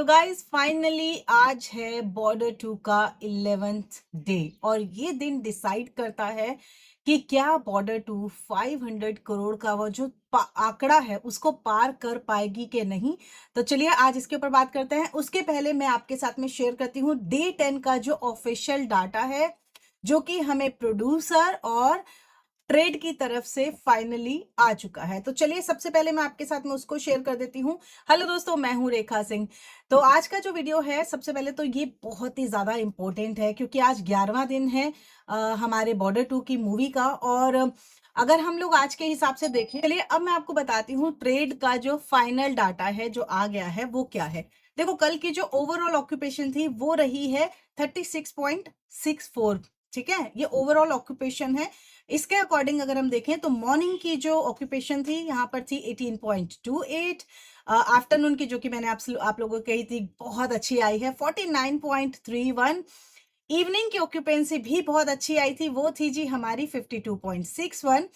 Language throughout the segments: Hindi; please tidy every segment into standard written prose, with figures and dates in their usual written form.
तो गाइस फाइनली आज है बॉर्डर 2 का 11th डे और ये दिन डिसाइड करता है कि क्या बॉर्डर 2 500 करोड़ का वो जो आंकड़ा है उसको पार कर पाएगी कि नहीं। तो चलिए आज इसके ऊपर बात करते हैं। उसके पहले मैं आपके साथ में शेयर करती हूँ डे 10 का जो ऑफिशियल डाटा है, जो कि हमें प्रोड्यूसर और ट्रेड की तरफ से फाइनली आ चुका है। तो चलिए सबसे पहले मैं आपके साथ में उसको शेयर कर देती हूँ। हेलो दोस्तों, मैं हूँ रेखा सिंह। तो आज का जो वीडियो है, सबसे पहले तो ये बहुत ही ज़्यादा इम्पोर्टेंट है क्योंकि आज 11वां दिन है हमारे बॉर्डर 2 की मूवी का। और अगर हम लोग आज के हिसाब से देखें, चलिए अब मैं आपको बताती हूँ ट्रेड का जो फाइनल डाटा है जो आ गया है वो क्या है। देखो, कल की जो ओवरऑल ऑक्यूपेशन थी वो रही है 36.64। ठीक है, ये ओवरऑल ऑक्यूपेशन है। इसके अकॉर्डिंग अगर हम देखें तो मॉर्निंग की जो ऑक्यूपेशन थी यहाँ पर थी 18.28। आफ्टरनून की, जो कि मैंने आप लोगों को कही थी, बहुत अच्छी आई है 49.31। इवनिंग की ऑक्यूपेंसी भी बहुत अच्छी आई थी, वो थी जी हमारी 52.61।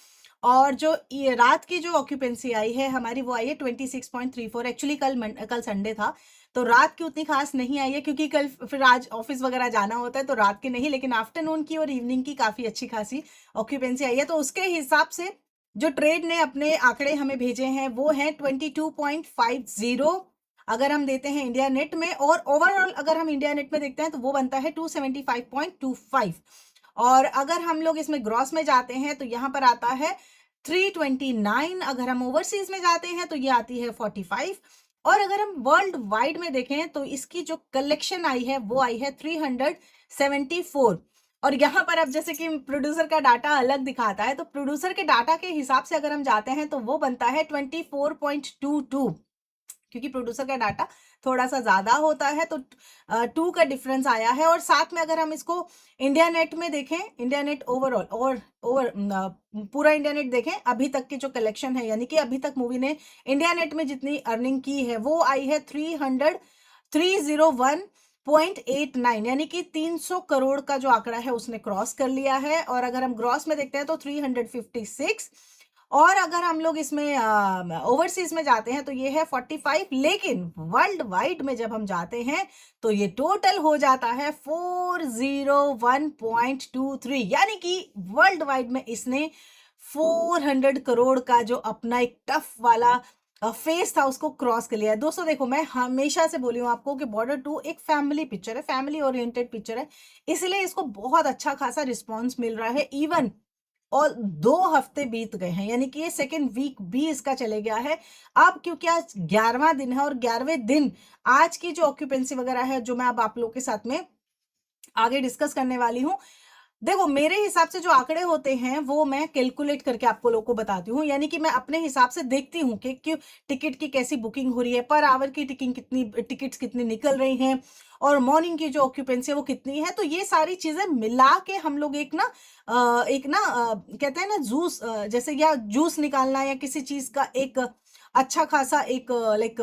और जो ये रात की जो ऑक्यूपेंसी आई है हमारी वो आई है 26.34। एक्चुअली कल संडे था तो रात की उतनी खास नहीं आई है क्योंकि कल फिर आज ऑफिस वगैरह जाना होता है तो रात की नहीं, लेकिन आफ्टरनून की और इवनिंग की काफी अच्छी खासी ऑक्यूपेंसी आई है। तो उसके हिसाब से जो ट्रेड ने अपने आंकड़े हमें भेजे हैं वो हैं 22.50। अगर हम देते हैं इंडिया नेट में, और ओवरऑल अगर हम इंडिया नेट में देखते हैं तो वो बनता है 275.25। और अगर हम लोग इसमें ग्रॉस में जाते हैं तो यहाँ पर आता है 329। अगर हम ओवरसीज में जाते हैं तो ये आती है 45। और अगर हम वर्ल्ड वाइड में देखें तो इसकी जो कलेक्शन आई है वो आई है 374। और यहाँ पर अब जैसे कि प्रोड्यूसर का डाटा अलग दिखाता है, तो प्रोड्यूसर के डाटा के हिसाब से अगर हम जाते हैं तो वो बनता है 24.22, क्योंकि प्रोड्यूसर का डाटा थोड़ा सा ज्यादा होता है तो 2 का डिफरेंस आया है। और साथ में अगर हम इसको इंडिया नेट में देखें, इंडिया नेट ओवरऑल और पूरा इंडिया नेट देखें, अभी तक की जो कलेक्शन है, यानी कि अभी तक मूवी ने इंडिया नेट में जितनी अर्निंग की है वो आई है 301.89, यानी कि 300 करोड़ का जो आंकड़ा है उसने क्रॉस कर लिया है। और अगर हम ग्रॉस में देखते हैं तो 356। और अगर हम लोग इसमें ओवरसीज में जाते हैं तो ये है 45। लेकिन वर्ल्ड वाइड में जब हम जाते हैं तो ये टोटल हो जाता है 401.23, यानी कि वर्ल्ड वाइड में इसने 400 करोड़ का जो अपना एक टफ वाला फेस था उसको क्रॉस कर लिया है। दोस्तों देखो, मैं हमेशा से बोली हूँ आपको कि बॉर्डर 2 एक फैमिली पिक्चर है, फैमिली ओरिएंटेड पिक्चर है, इसलिए इसको बहुत अच्छा खासा रिस्पॉन्स मिल रहा है। इवन और 2 हफ्ते बीत गए हैं, यानी कि ये सेकेंड वीक भी इसका चले गया है। अब क्योंकि आज 11वां दिन है और 11वें दिन आज की जो ऑक्यूपेंसी वगैरह है जो मैं अब आप लोग के साथ में आगे डिस्कस करने वाली हूँ। देखो, मेरे हिसाब से जो आंकड़े होते हैं वो मैं कैलकुलेट करके आपको लोगों को बताती हूँ, यानी कि मैं अपने हिसाब से देखती हूँ कि क्यों टिकट की कैसी बुकिंग हो रही है, पर आवर की टिकट्स कितनी निकल रही हैं, और मॉर्निंग की जो ऑक्यूपेंसी है वो कितनी है। तो ये सारी चीजें मिला के हम लोग कहते हैं ना जूस, जैसे या जूस निकालना या किसी चीज का एक अच्छा खासा एक लाइक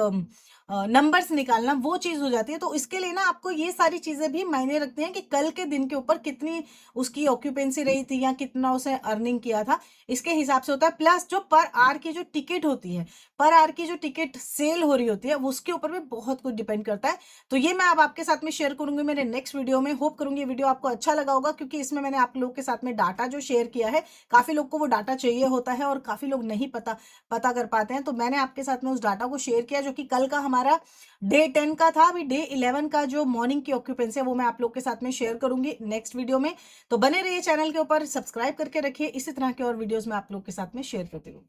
नंबर्स निकालना, वो चीज हो जाती है। तो इसके लिए ना आपको ये सारी चीजें भी मायने रखती हैं कि कल के दिन के ऊपर कितनी उसकी ऑक्यूपेंसी रही थी या कितना उसे अर्निंग किया था, इसके हिसाब से होता है। प्लस जो पर आवर की जो टिकट होती है, पर आवर की जो टिकट सेल हो रही होती है उसके ऊपर भी बहुत कुछ डिपेंड करता है। तो ये मैं अब आपके साथ में शेयर करूंगी मेरे नेक्स्ट वीडियो में। होप करूंगी ये वीडियो आपको अच्छा लगा होगा, क्योंकि इसमें मैंने आप लोगों के साथ में डाटा जो शेयर किया है, काफी लोग को वो डाटा चाहिए होता है और काफी लोग नहीं पता कर पाते हैं। तो मैंने आपके साथ में उस डाटा को शेयर किया जो कि कल का हमारा डे 10 का था। अभी डे 11 का जो मॉर्निंग की ऑक्यूपेंसी है वो मैं आप लोग के साथ में शेयर करूंगी नेक्स्ट वीडियो में। तो बने रहिए चैनल के ऊपर, सब्सक्राइब करके रखिए, इसी तरह के और वीडियोस मैं आप लोग के साथ में शेयर करती हूँ।